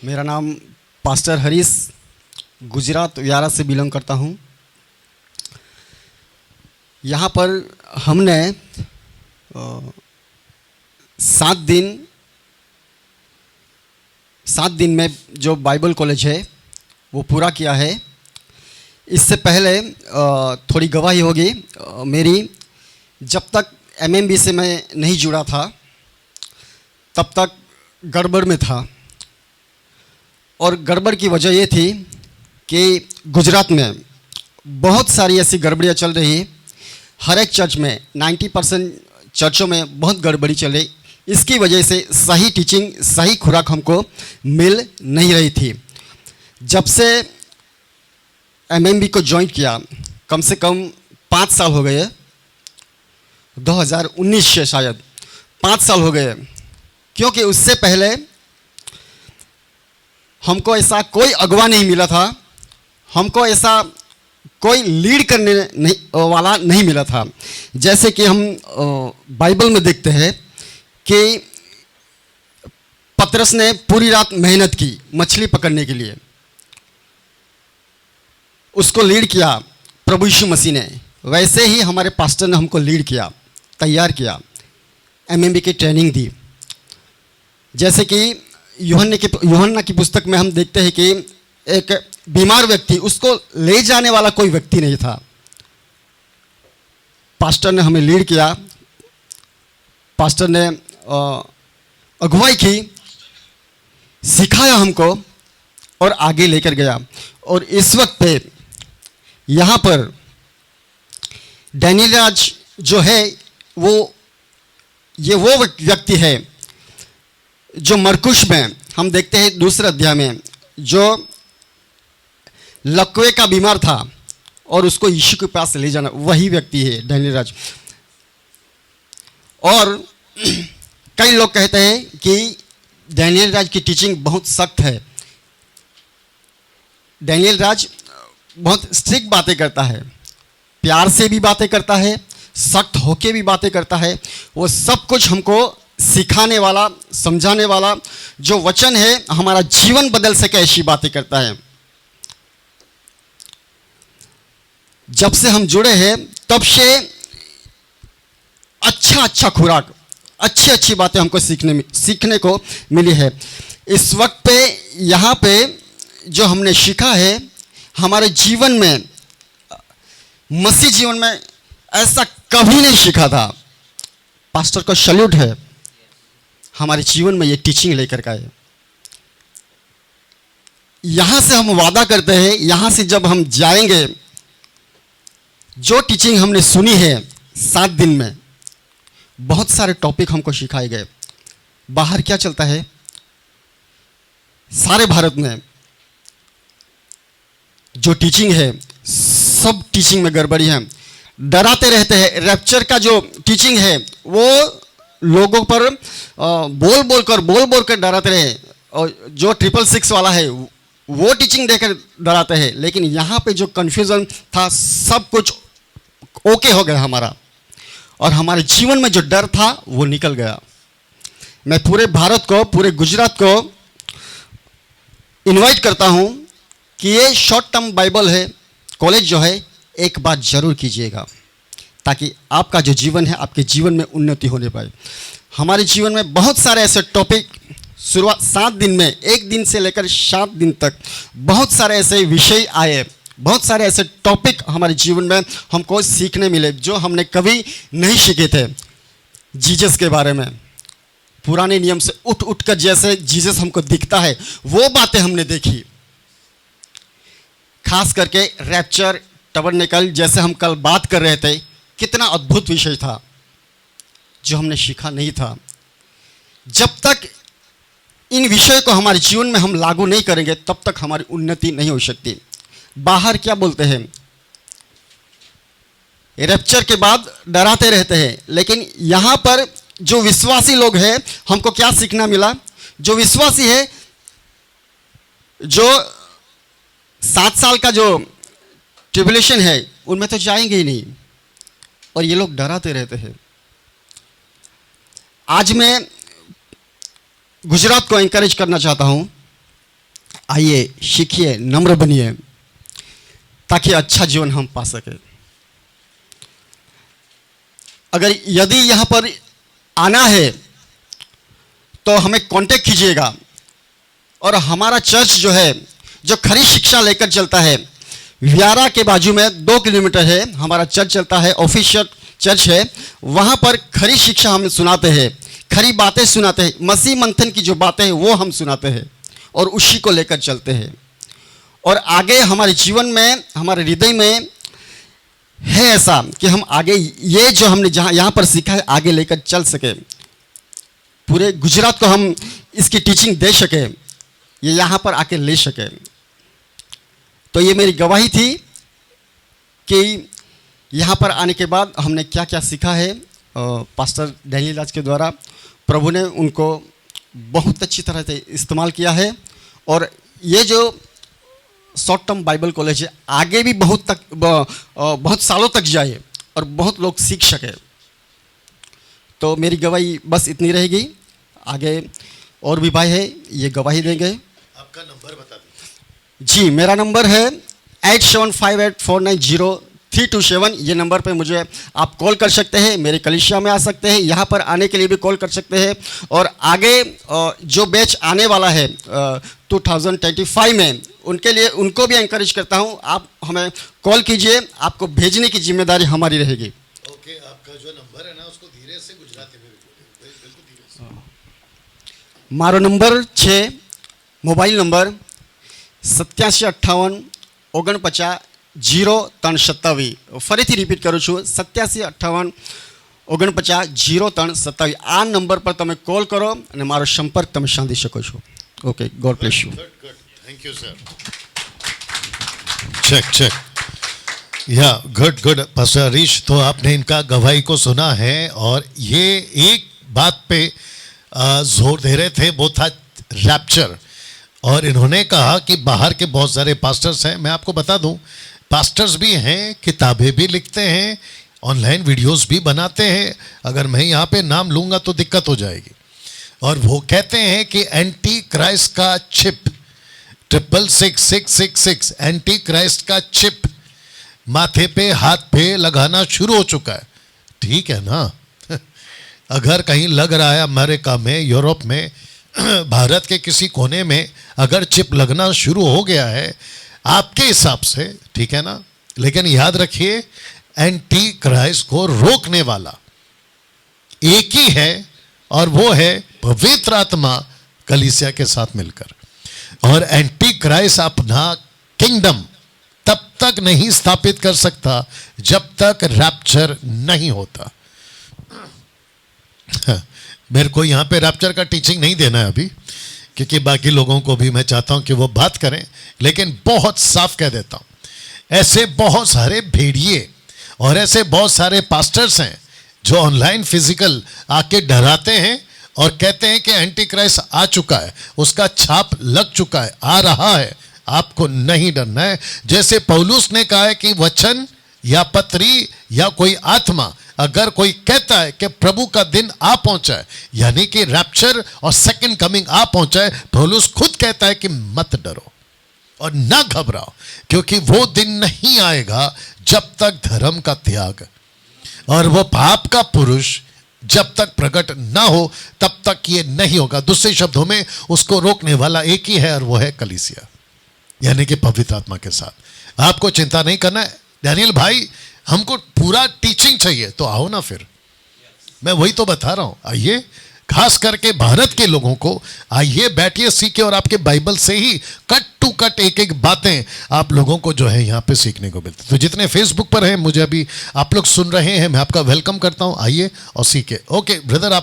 मेरा नाम पास्टर हरीश गुजरात व्यारा से बिलोंग करता हूँ। यहाँ पर हमने 7 दिन में जो बाइबल कॉलेज है वो पूरा किया है। इससे पहले थोड़ी गवाही होगी मेरी। जब तक एमएमबी से मैं नहीं जुड़ा था तब तक गड़बड़ में था, और गड़बड़ की वजह ये थी कि गुजरात में बहुत सारी ऐसी गड़बड़ियाँ चल रही। हर एक चर्च में 90% चर्चों में बहुत गड़बड़ी चल रही। इसकी वजह से सही टीचिंग, सही खुराक हमको मिल नहीं रही थी। जब से एमएमबी को ज्वाइन किया, कम से कम 5 साल हो गए, 2019 से शायद 5 साल हो गए, क्योंकि उससे पहले हमको ऐसा कोई अगवा नहीं मिला था, हमको ऐसा कोई लीड करने वाला नहीं मिला था। जैसे कि हम बाइबल में देखते हैं कि पतरस ने पूरी रात मेहनत की मछली पकड़ने के लिए, उसको लीड किया प्रभु यीशु मसीह ने। वैसे ही हमारे पास्टर ने हमको लीड किया, तैयार किया, एमएमबी की ट्रेनिंग दी। जैसे कि यूहन्ना की पुस्तक में हम देखते हैं कि एक बीमार व्यक्ति, उसको ले जाने वाला कोई व्यक्ति नहीं था। पास्टर ने हमें लीड किया, पास्टर ने अगुवाई की, सिखाया हमको और आगे लेकर गया। और इस वक्त पे यहाँ पर डैनियल राज जो है वो व्यक्ति है जो मरकुश में हम देखते हैं 2 अध्याय में, जो लकवे का बीमार था और उसको यीशु के पास ले जाना, वही व्यक्ति है डैनियल राज। और कई लोग कहते हैं कि डैनियल राज की टीचिंग बहुत सख्त है। डैनियल राज बहुत स्ट्रिक्ट बातें करता है, प्यार से भी बातें करता है, सख्त होके भी बातें करता है। वो सब कुछ हमको सिखाने वाला, समझाने वाला जो वचन है, हमारा जीवन बदल सके ऐसी बातें करता है। जब से हम जुड़े हैं तब से अच्छा खुराक, अच्छी बातें हमको सीखने को मिली है। इस वक्त पे यहाँ पे जो हमने सीखा है, हमारे जीवन में, मसीह जीवन में ऐसा कभी नहीं सीखा था। पास्टर को सैल्यूट है, हमारे जीवन में ये टीचिंग लेकर का है। यहाँ से हम वादा करते हैं, यहाँ से जब हम जाएंगे, जो टीचिंग हमने सुनी है 7 दिन में, बहुत सारे टॉपिक हमको सिखाए गए। बाहर क्या चलता है, सारे भारत में जो टीचिंग है, सब टीचिंग में गड़बड़ी है। डराते रहते हैं। रैप्चर का जो टीचिंग है वो लोगों पर बोल बोल कर डराते रहे, और जो 666 वाला है वो टीचिंग देकर डराते हैं। लेकिन यहाँ पे जो कन्फ्यूज़न था, सब कुछ ओके हो गया हमारा, और हमारे जीवन में जो डर था वो निकल गया। मैं पूरे भारत को, पूरे गुजरात को इनवाइट करता हूँ कि ये शॉर्ट टर्म बाइबल है कॉलेज जो है, एक बात जरूर कीजिएगा, ताकि आपका जो जीवन है, आपके जीवन में उन्नति होने पाए। हमारे जीवन में बहुत सारे ऐसे टॉपिक, शुरुआत 7 दिन में, 1 दिन से लेकर 7 दिन तक बहुत सारे ऐसे विषय आए, बहुत सारे ऐसे टॉपिक हमारे जीवन में हमको सीखने मिले जो हमने कभी नहीं सीखे थे। जीसस के बारे में, पुराने नियम से उठ कर जैसे जीसस हमको दिखता है, वो बातें हमने देखी। खास करके रैप्चर, टबरनेकल, जैसे हम कल बात कर रहे थे, कितना अद्भुत विषय था जो हमने सीखा नहीं था। जब तक इन विषय को हमारे जीवन में हम लागू नहीं करेंगे, तब तक हमारी उन्नति नहीं हो सकती। बाहर क्या बोलते हैं, रैप्चर के बाद डराते रहते हैं, लेकिन यहाँ पर जो विश्वासी लोग हैं, हमको क्या सीखना मिला? जो विश्वासी है, जो 7 साल का जो ट्रिब्यूलेशन है, उनमें तो जाएंगे ही नहीं, और ये लोग डराते रहते हैं। आज मैं गुजरात को एनकरेज करना चाहता हूँ आइए सीखिए, नम्र बनिए, ताकि अच्छा जीवन हम पा सके। अगर यदि यहाँ पर आना है तो हमें कांटेक्ट कीजिएगा। और हमारा चर्च जो है, जो खरी शिक्षा लेकर चलता है, व्यारा के बाजू में 2 किलोमीटर है हमारा चर्च चलता है, ऑफिशियल चर्च है। वहाँ पर खरी शिक्षा हम सुनाते हैं, खरी बातें सुनाते हैं, मसीह मंथन की जो बातें हैं वो हम सुनाते हैं और उसी को लेकर चलते हैं। और आगे हमारे जीवन में, हमारे हृदय में है ऐसा कि हम आगे ये जो हमने जहाँ यहाँ पर सीखा है आगे लेकर चल सके, पूरे गुजरात को हम इसकी टीचिंग दे सके, ये यहाँ पर आके ले सके। तो ये मेरी गवाही थी कि यहाँ पर आने के बाद हमने क्या क्या सीखा है। पास्टर डैनियल राज के द्वारा प्रभु ने उनको बहुत अच्छी तरह से इस्तेमाल किया है। और ये जो शॉर्ट टर्म बाइबल कॉलेज है आगे भी बहुत सालों तक जाए और बहुत लोग सीख सके। तो मेरी गवाही बस इतनी रहेगी। आगे और भी भाई है, ये गवाही देंगे। आपका नंबर बता दीजिए। जी, मेरा नंबर है 8758490327। ये नंबर पे मुझे आप कॉल कर सकते हैं, मेरे कलीसिया में आ सकते हैं, यहाँ पर आने के लिए भी कॉल कर सकते हैं। और आगे जो बैच आने वाला है 2025 में, उनके लिए उनको भी एनकरेज करता हूँ, आप हमें कॉल कीजिए, आपको भेजने की जिम्मेदारी हमारी रहेगी। ओके, आपका जो नंबर है ना उसको धीरे से गुजराती में बोलिए, बिल्कुल धीरे से। मारो नंबर 6 मोबाइल नंबर 8758490327। ફરીથી રિપીટ કરું છું, 8758490327। આ નંબર પર તમે કોલ કરો અને મારો સંપર્ક તમે સાધી શકો છો। Okay, God bless you. Good, thank you sir. Check या गुड पास्टर हरीश, तो आपने इनका गवाही को सुना है और ये एक बात पे जोर दे रहे थे, वो था रैप्चर। और इन्होंने कहा कि बाहर के बहुत सारे पास्टर्स हैं। मैं आपको बता दूं, पास्टर्स भी हैं, किताबें भी लिखते हैं, ऑनलाइन वीडियोस भी बनाते हैं। अगर मैं यहाँ पे नाम लूँगा तो दिक्कत हो जाएगी। और वो कहते हैं कि एंटी क्राइस्ट का चिप 66666 एंटी क्राइस्ट का चिप माथे पे हाथ पे लगाना शुरू हो चुका है। ठीक है ना? अगर कहीं लग रहा है अमेरिका में, यूरोप में, भारत के किसी कोने में अगर चिप लगना शुरू हो गया है आपके हिसाब से, ठीक है ना, लेकिन याद रखिए एंटी क्राइस्ट को रोकने वाला एक ही है और वो है पवित्र आत्मा कलीसिया के साथ मिलकर। और एंटी क्राइस्ट अपना किंगडम तब तक नहीं स्थापित कर सकता जब तक रैप्चर नहीं होता। मेरे को यहाँ पे रैप्चर का टीचिंग नहीं देना है अभी, क्योंकि बाकी लोगों को भी मैं चाहता हूँ कि वो बात करें, लेकिन बहुत साफ कह देता हूँ, ऐसे बहुत सारे भेड़िए और ऐसे बहुत सारे पास्टर्स हैं जो ऑनलाइन फिजिकल आके डराते हैं और कहते हैं कि एंटी क्राइस्ट आ चुका है, उसका छाप लग चुका है, आ रहा है। आपको नहीं डरना है। जैसे पौलुस ने कहा है कि वचन या पत्री या कोई आत्मा अगर कोई कहता है कि प्रभु का दिन आ पहुंचा है, यानी कि रैप्चर और सेकंड कमिंग आ पहुंचा है, पौलुस खुद कहता है कि मत डरो और ना घबराओ, क्योंकि वो दिन नहीं आएगा जब तक धर्म का त्याग और वो पाप का पुरुष जब तक प्रकट ना हो तब तक ये नहीं होगा। दूसरे शब्दों में उसको रोकने वाला एक ही है और वो है कलीसिया, यानी कि पवित्र आत्मा के साथ। आपको चिंता नहीं करना है। डैनियल भाई, हमको पूरा टीचिंग चाहिए तो आओ ना, फिर मैं वही तो बता रहा हूं। आइए, खास करके भारत के लोगों को आइए, बैठिए, सीखिए और आपके बाइबल से ही कट टू कट एक एक बातें आप लोगों को जो है यहाँ पे सीखने को मिलती। तो जितने फेसबुक पर हैं, मुझे अभी आप लोग सुन रहे हैं, मैं आपका वेलकम करता हूँ। आइए और सीखे। ओके ब्रदर, आप